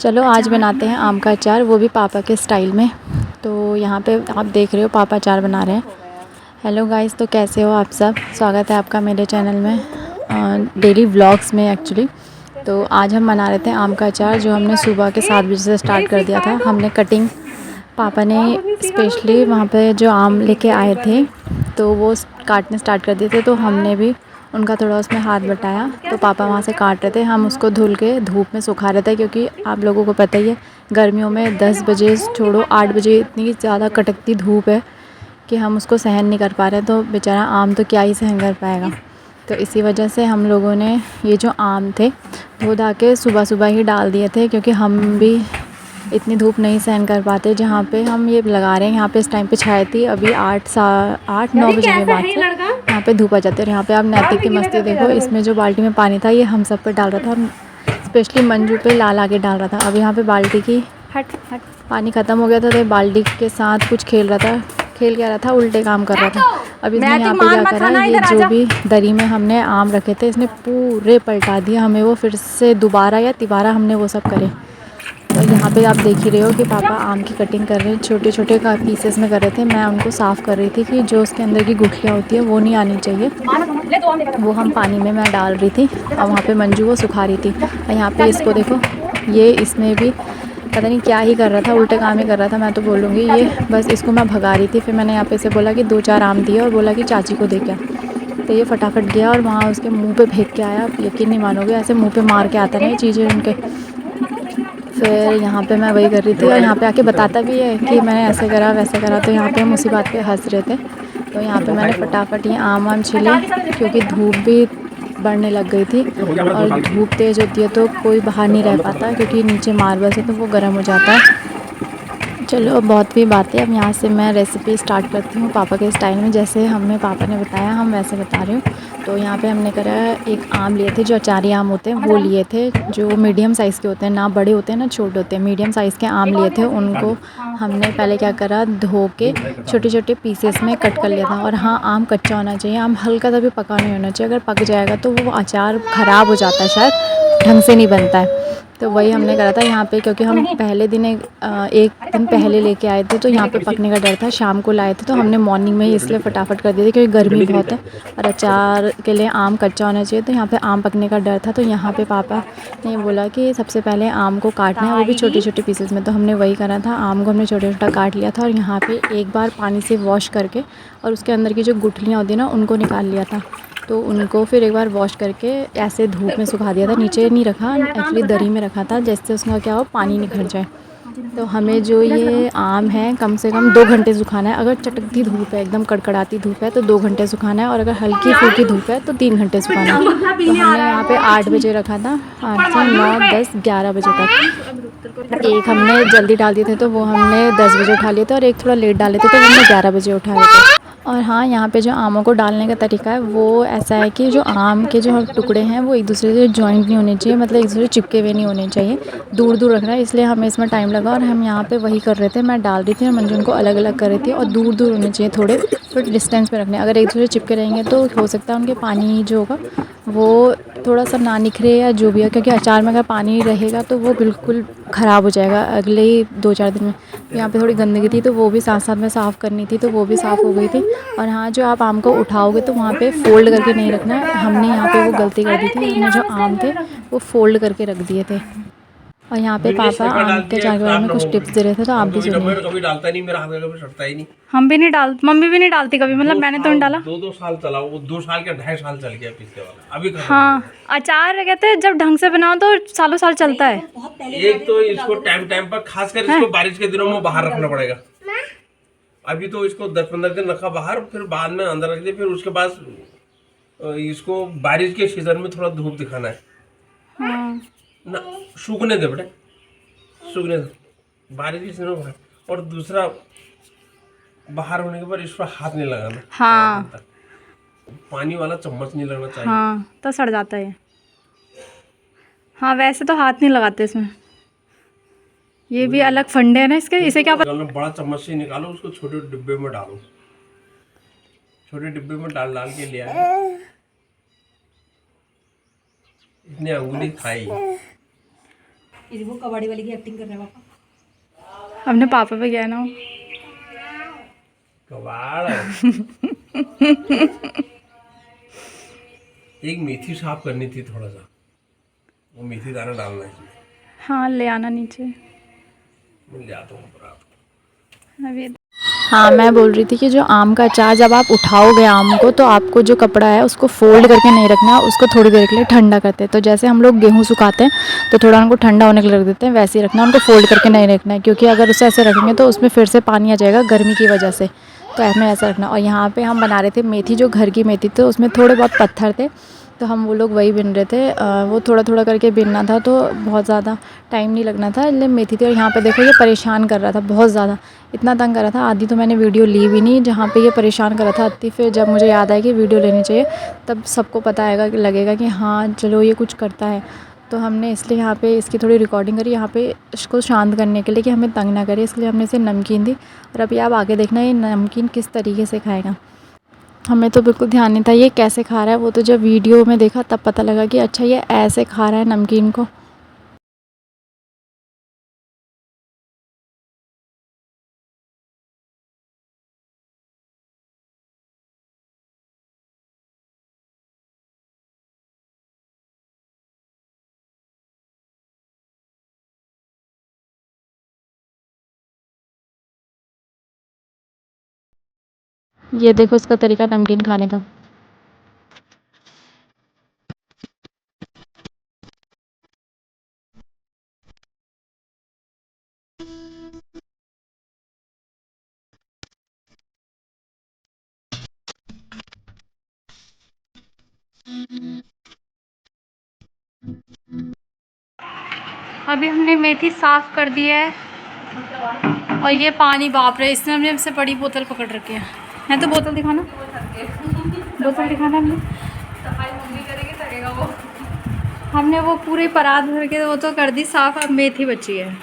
चलो आज बनाते हैं आम का अचार, वो भी पापा के स्टाइल में। तो यहाँ पे आप देख रहे हो पापा अचार बना रहे हैं। हेलो गाइस, तो कैसे हो आप सब? स्वागत है आपका मेरे चैनल में, डेली व्लॉग्स में एक्चुअली। तो आज हम बना रहे थे आम का अचार, जो हमने सुबह के 7 बजे से स्टार्ट कर दिया था। हमने कटिंग, पापा ने स्पेशली वहाँ पे जो आम लेके आए थे तो वो काटने स्टार्ट कर दिए थे, तो हमने भी उनका थोड़ा उसमें हाथ बटाया। तो पापा वहाँ से काट रहे थे, हम उसको धुल के धूप में सुखा रहे थे, क्योंकि आप लोगों को पता ही है गर्मियों में 10 बजे छोड़ो 8 बजे इतनी ज़्यादा कड़कती धूप है कि हम उसको सहन नहीं कर पा रहे। तो बेचारा आम तो क्या ही सहन कर पाएगा। तो इसी वजह से हम लोगों ने ये जो आम थे धो धा के सुबह सुबह ही डाल दिए थे, क्योंकि हम भी इतनी धूप नहीं सहन कर पाते। जहाँ पे हम ये लगा रहे हैं यहाँ पे इस टाइम पे छाया थी, अभी 8-9 बजे के बाद से यहाँ पे धूप आ जाती है। और यहाँ पे आप नैतिक की मस्ती देखो, इसमें जो बाल्टी में पानी था ये हम सब पे डाल रहा था, स्पेशली मंजू पे ला ला के डाल रहा था। अब यहाँ पे बाल्टी की पानी ख़त्म हो गया था, तो बाल्टी के साथ कुछ खेल क्या रहा था, उल्टे काम कर रहा था। अब इसने यहाँ पे क्या करा, ये जो भी दरी में हमने आम रखे थे इसने पूरे पलटा दिए, हमें वो फिर से दोबारा या तिबारा हमने वो सब करे। और यहाँ पे आप देख ही रहे हो कि पापा आम की कटिंग कर रहे हैं, छोटे छोटे पीसेस में कर रहे थे। मैं उनको साफ़ कर रही थी कि जो उसके अंदर की गुठलियाँ होती है वो नहीं आनी चाहिए, वो हम पानी में मैं डाल रही थी। और वहाँ पे मंजू वो सुखा रही थी। और यहाँ पे इसको देखो, ये इसमें भी पता नहीं क्या ही कर रहा था, उल्टे काम ही कर रहा था मैं तो बोलूँगी। ये बस इसको मैं भगा रही थी, फिर मैंने यहाँ पे इसे बोला कि 2-4 आम दिए और बोला कि चाची को दे क्या। तो ये फटाफट गया और वहाँ उसके मुंह पे फेंक के आया। आप यकीन नहीं मानोगे, ऐसे मुंह पे मार के आता ना ये चीज़ें उनके। फिर यहाँ पे मैं वही कर रही थी और यहाँ पे आके बताता भी है कि मैंने ऐसे करा वैसे करा। तो यहाँ पे हम उसी बात पे हंस रहे थे। तो यहाँ पे मैंने फटाफट ये आम छिले, क्योंकि धूप भी बढ़ने लग गई थी और धूप तेज़ होती है तो कोई बाहर नहीं रह पाता, क्योंकि नीचे मार्बल्स है तो वो गर्म हो जाता है। चलो अब बहुत भी बातें, अब यहाँ से मैं रेसिपी स्टार्ट करती हूँ पापा के स्टाइल में, जैसे हमें पापा ने बताया हम वैसे बता रही हूँ। तो यहाँ पे हमने करा, एक आम लिए थे जो अचारी आम होते हैं वो लिए थे, जो मीडियम साइज़ के होते हैं, ना बड़े होते हैं ना छोटे होते हैं, मीडियम साइज़ के आम लिए थे। उनको हमने पहले क्या करा, धो के छोटे छोटे पीसेस में कट कर लिया था। और हाँ, आम कच्चा होना चाहिए, आम हल्का सा भी पका नहीं होना चाहिए। अगर पक जाएगा तो वो अचार ख़राब हो जाता है, शायद ढंग से नहीं बनता है। तो वही हमने करा था यहाँ पे, क्योंकि हम पहले दिन एक दिन पहले लेके आए थे तो यहाँ पे पकने का डर था। शाम को लाए थे तो हमने मॉर्निंग में ही इसलिए फटाफट कर दिया था, क्योंकि गर्मी बहुत है और अचार के लिए आम कच्चा होना चाहिए। तो यहाँ पे आम पकने का डर था, तो यहाँ पे पापा ने बोला कि सबसे पहले आम को काटना है, वो भी छोटे छोटे पीसेस में। तो हमने वही करा था, आम को हमने छोटा छोटा काट लिया था और यहाँ पर एक बार पानी से वॉश करके और उसके अंदर की जो गुठलियाँ होती हैं ना उनको निकाल लिया था। तो उनको फिर एक बार वॉश करके ऐसे धूप में सुखा दिया था, नीचे नहीं रखा, एक्चुअली दरी में रखा था, जिससे उसका क्या हो पानी निखर जाए। तो हमें जो ये आम है कम से कम 2 घंटे सुखाना है। अगर चटकती धूप है, एकदम कड़कड़ाती धूप है तो 2 घंटे सुखाना है, और अगर हल्की फुल्की धूप है तो 3 घंटे सुखाना है। तो हमने यहाँ पे 8 बजे रखा था, 8 से 9, 10, 11 बजे तक। एक हमने जल्दी डाल दिए थे तो वो हमने 10 बजे उठा लिए थे, और एक थोड़ा लेट डाले थे तो हमने 11 बजे उठा लिए थे। और हाँ, यहाँ पे जो आमों को डालने का तरीका है वो ऐसा है कि जो आम के जो टुकड़े हैं वो एक दूसरे से जॉइंट नहीं होने चाहिए, मतलब एक दूसरे से चिपके हुए नहीं होने चाहिए, दूर दूर रखना है। इसलिए हमें इसमें टाइम लगा और हम यहाँ पे वही कर रहे थे, मैं डाल रही थी और मंजू उनको अलग अलग कर रही थी। और दूर दूर होने चाहिए, थोड़े डिस्टेंस में रखने। अगर एक दूसरे से चिपके रहेंगे तो हो सकता है उनके पानी जो होगा वो थोड़ा सा ना निखरे या जो भी है, क्योंकि अचार में अगर पानी रहेगा तो वो बिल्कुल ख़राब हो जाएगा अगले ही 2-4 दिन में। यहाँ पे थोड़ी गंदगी थी तो वो भी साथ साथ में साफ़ करनी थी, तो वो भी साफ़ हो गई थी। और हाँ, जो आप आम को उठाओगे तो वहाँ पे फ़ोल्ड करके नहीं रखना है, हमने यहाँ पे वो गलती कर दी थी, हमने जो आम थे वो फ़ोल्ड करके रख दिए थे। और यहाँ पे पापा आम के अचार के बारे में कुछ टिप्स दे रहे थे, तो आप भी सुनिए। कभी डालता नहीं, मेरा हाथ कभी सटता ही नहीं। हम भी नहीं डाल, मम्मी भी नहीं डालती कभी, मतलब मैंने तो नहीं डाला। 2-2 साल चला वो, 2 साल के 2.5 साल चल गया पिछले वाला, अभी खत्म। हाँ, अचार कहते हैं जब ढंग से बनाओ तो सालों साल चलता है। एक तो इसको टाइम टाइम पर, खासकर इसको बारिश के दिनों में बाहर रखना पड़ेगा। अभी तो इसको 10-15 दिन रखा बाहर, फिर बाद में अंदर रख दिया, फिर उसके बाद इसको बारिश के सीजन में थोड़ा धूप दिखाना है। हाँ। ना सूखने दे बेटे, सूखने दे बारिश के सीजन में। और दूसरा, बाहर होने के बाद इस पर हाथ नहीं लगाना। हाँ, पानी वाला चम्मच नहीं लगना चाहिए। हाँ तो सड़ जाता है। हाँ, वैसे तो हाथ नहीं लगाते इसमें, ये भी अलग फंडे है ना इसके, इसे क्या पता। बड़ा चम्मच से निकालो, उसको छोटे डिब्बे में डालो, छोटे डिब्बे में डाल डाल के ले आए। इतने अंगुली खाई, वो कबाड़ी वाली की एक्टिंग कर रहे हैं पापा। अपने पापा पे गया ना वो। कबाड़। एक मेथी साफ करनी थी थोड़ा सा, वो मेथी दाना डालना है इसमें। हाँ ले आना नीचे मिल जाता हूँ पर आपको। अभी। हाँ, मैं बोल रही थी कि जो आम का अचार जब आप उठाओगे आम को, तो आपको जो कपड़ा है उसको फ़ोल्ड करके नहीं रखना है, उसको थोड़ी देर के लिए ठंडा करते हैं। तो जैसे हम लोग गेहूँ सुखाते हैं तो थोड़ा उनको ठंडा होने के लिए रख देते हैं, वैसे ही रखना है, उनको फ़ोल्ड करके नहीं रखना है, क्योंकि अगर उसे ऐसे रखेंगे तो उसमें फिर से पानी आ जाएगा गर्मी की वजह से। तो हमें ऐसा रखना। और यहाँ पर हम बना रहे थे मेथी, जो घर की मेथी, तो उसमें थोड़े बहुत पत्थर थे, तो हम वो लोग वही बिन रहे थे। वो थोड़ा थोड़ा करके बिनना था, तो बहुत ज़्यादा टाइम नहीं लगना था, इसलिए मेथी थी। और यहाँ पे देखो ये परेशान कर रहा था बहुत ज़्यादा, इतना तंग कर रहा था। आधी तो मैंने वीडियो ली भी नहीं जहाँ पे ये परेशान कर रहा था आती। फिर जब मुझे याद आया कि वीडियो लेनी चाहिए, तब सबको पता आएगा कि लगेगा कि हाँ चलो ये कुछ करता है। तो हमने इसलिए यहाँ पे इसकी थोड़ी रिकॉर्डिंग करी, यहाँ पे इसको शांत करने के लिए कि हमें तंग ना करे, इसलिए हमने इसे नमकीन दी। और अभी आप आगे देखना ये नमकीन किस तरीके से खाएगा। हमें तो बिल्कुल ध्यान नहीं था ये कैसे खा रहा है, वो तो जब वीडियो में देखा तब पता लगा कि अच्छा ये ऐसे खा रहा है नमकीन को। ये देखो इसका तरीका नमकीन खाने का। अभी हमने मेथी साफ़ कर दी है। और ये पानी, बाप रे, इसने हमने हमसे बड़ी बोतल पकड़ रखी है तो बोतल दिखाना, बोतल दिखाना। हमने सफाई मम्मी करेगी, तरेगा वो। हमने वो पूरी परात भर के वो तो कर दी साफ़, अब मेथी बची है।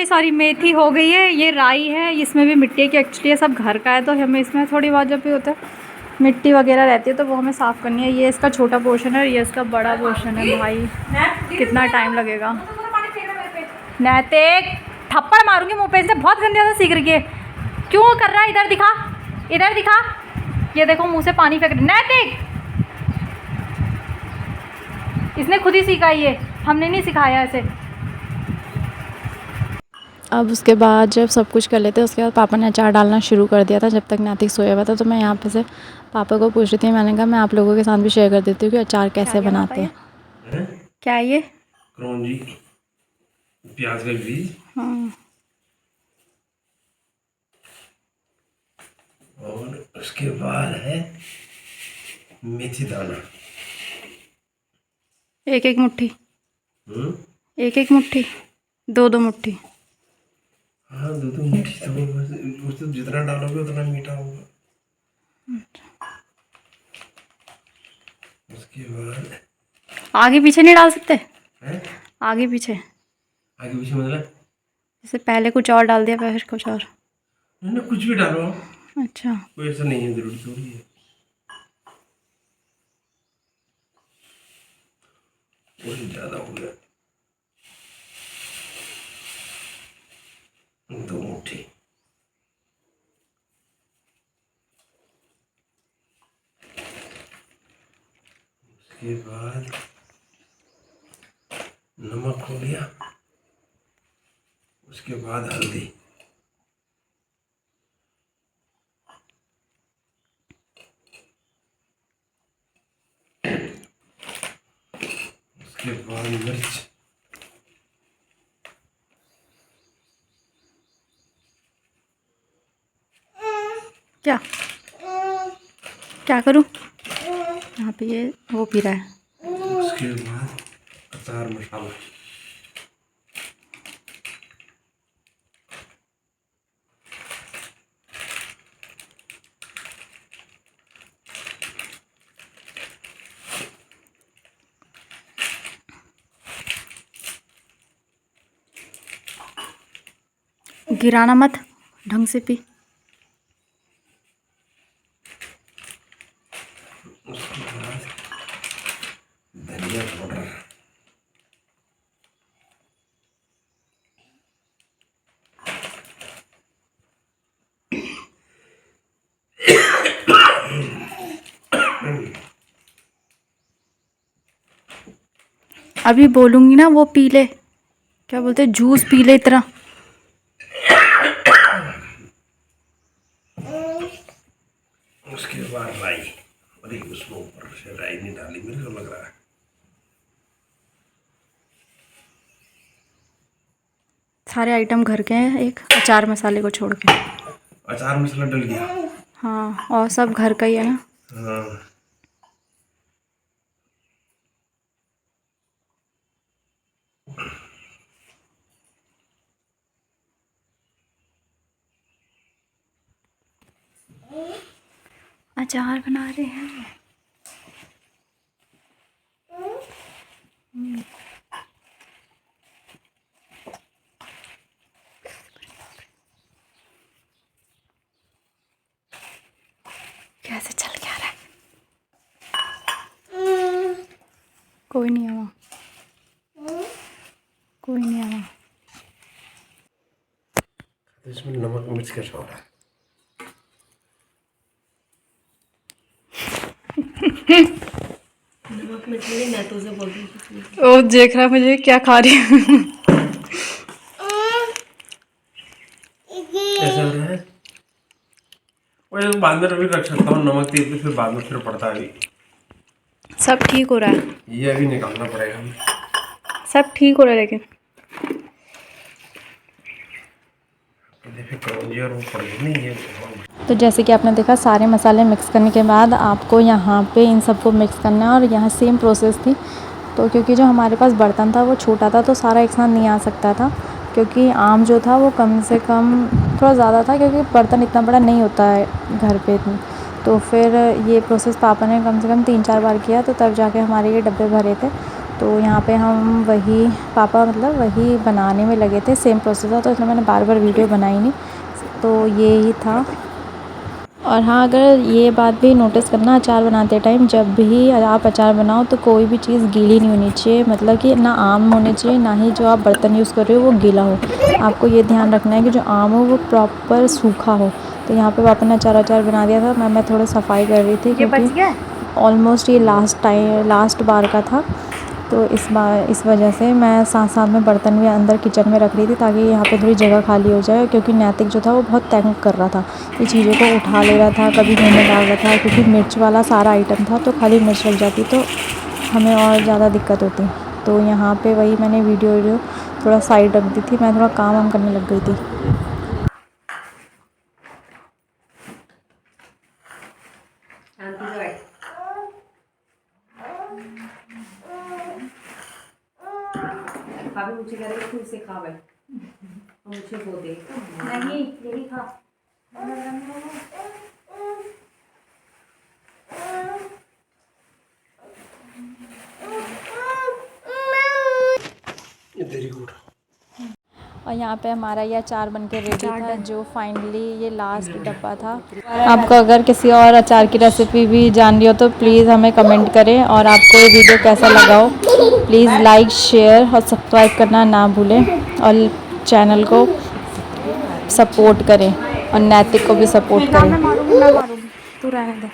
सारी मेथी हो गई है। ये राई है, इसमें भी मिट्टी है कि एक्चुअली ये सब घर का है, तो हमें इसमें थोड़ी बहुत जब भी होता है मिट्टी वगैरह रहती है तो वो हमें साफ़ करनी है। ये इसका छोटा पोर्शन है और ये इसका बड़ा पोर्शन है। भाई कितना टाइम लगेगा। नैतिक थप्पड़ मारूंगी मुंह पे, इसने बहुत गंदे से सीख रही है। क्यों कर रहा है? इधर दिखा, इधर दिखा। ये देखो मुंह से पानी फेंक रही। नैतिक, इसने खुद ही सीखा, ये हमने नहीं सिखाया ऐसे। अब उसके बाद जब सब कुछ कर लेते, उसके बाद पापा ने अचार डालना शुरू कर दिया था जब तक नैतिक सोया हुआ था। तो मैं यहाँ पे से पापा को पूछ रही थी, मैंने कहा मैं आप लोगों के साथ भी शेयर कर देती हूँ कि अचार कैसे बनाते हैं। क्या है ये? करौंजी, प्याज का बीज, हाँ। और उसके बाद है मेथी दाना। एक एक मुट्ठी, हम्म, एक एक मुट्ठी, दो दो मुट्ठी। हाँ 2-2 मुट्ठी, तो उससे जितना डालोगे उतना मीठा होगा। उसके बाद आगे पीछे नहीं डाल सकते? है आगे पीछे आगे पीछे मतलब जैसे पहले कुछ और डाल दिया फिर कुछ और। ना, कुछ भी डालो, अच्छा। कोई ऐसा नहीं है, जरूरी थोड़ी है। वही ज्यादा हो गया, 2 मुट्ठी। उसके बाद नमक हो गया, उसके बाद हल्दी, उसके बाद मिर्च, क्या क्या करूँ? यहाँ पे ये वो पी रहा है। उसके बाद अचार मसाला, गिराना मत, ढंग से पी। उसके बाद धनिया पाउडर, अभी बोलूँगी ना वो पी ले, क्या बोलते हैं, जूस पी ले इतना। उसके बाद राई, अरे उसमें ऊपर से राई नहीं डाली, मेरे को लग रहा है। सारे आइटम घर के हैं, एक अचार मसाले को छोड़ के। अचार मसाला डल गया। हाँ, और सब घर का ही है ना। हाँ। अचार बना रहे हैं। कैसे चल क्या रहा है? कोई नहीं है वहाँ, कोई नहीं है वहाँ। इसमें नमक मिर्च कैसा हो रहा है? नमक मिर्च नहीं, मैं तो उसे बोल रही थी। ओ देख रहा है मुझे क्या खा रही हूँ। कैसा हो रहा है? वो बाद में भी रख सकता हूँ नमक तेज, फिर बाद में फिर पड़ता है। अभी सब ठीक हो रहा है, ये अभी निकालना पड़ेगा हमें। सब ठीक हो रहा है लेकिन और वो पड़ गई नहीं है। तो जैसे कि आपने देखा सारे मसाले मिक्स करने के बाद आपको यहाँ पे इन सबको मिक्स करना है, और यहाँ सेम प्रोसेस थी। तो क्योंकि जो हमारे पास बर्तन था वो छोटा था तो सारा एक साथ नहीं आ सकता था, क्योंकि आम जो था वो कम से कम थोड़ा ज़्यादा था, क्योंकि बर्तन इतना बड़ा नहीं होता है घर पे इतनी। तो फिर ये प्रोसेस पापा ने कम से कम 3-4 बार किया, तो तब जाके हमारे ये डब्बे भरे थे। तो यहाँ पे हम वही पापा मतलब वही बनाने में लगे थे, सेम प्रोसेस था, तो इसलिए मैंने बार बार वीडियो बनाई नहीं। तो ये ही था। और हाँ, अगर ये बात भी नोटिस करना, अचार बनाते टाइम जब भी आप अचार बनाओ तो कोई भी चीज़ गीली नहीं होनी चाहिए, मतलब कि ना आम होने चाहिए, ना ही जो आप बर्तन यूज़ कर रहे हो वो गीला हो। आपको ये ध्यान रखना है कि जो आम हो वो प्रॉपर सूखा हो। तो यहाँ पे पापा ने अचार बना दिया था, मैं थोड़ा सफाई कर रही थी क्योंकि ऑलमोस्ट ये लास्ट बार का था। तो इस वजह से मैं साथ साथ में बर्तन भी अंदर किचन में रख रही थी, ताकि यहाँ पे थोड़ी जगह खाली हो जाए, क्योंकि नैतिक जो था वो बहुत तंग कर रहा था, ये चीज़ों को उठा ले रहा था, कभी मुँह में डाल रहा था, क्योंकि मिर्च वाला सारा आइटम था, तो खाली मिर्च लग जाती तो हमें और ज़्यादा दिक्कत होती। तो यहाँ पे वही मैंने वीडियो थोड़ा साइड रख दी थी, मैं थोड़ा काम करने लग गई थी। भाभी मुझे कह रही है तू इसे खा भाई, मुझे वो दे। नहीं यही खा। Very good. और यहाँ पे हमारा ये अचार बन के रेडी था, जो फाइनली ये लास्ट डब्बा था। आपको अगर किसी और अचार की रेसिपी भी जाननी हो तो प्लीज़ हमें कमेंट करें, और आपको ये वीडियो कैसा लगा हो प्लीज़ लाइक, शेयर और सब्सक्राइब करना ना भूलें, और चैनल को सपोर्ट करें और नैतिक को भी सपोर्ट करें। मैं मारूंगी, तू रहने दे।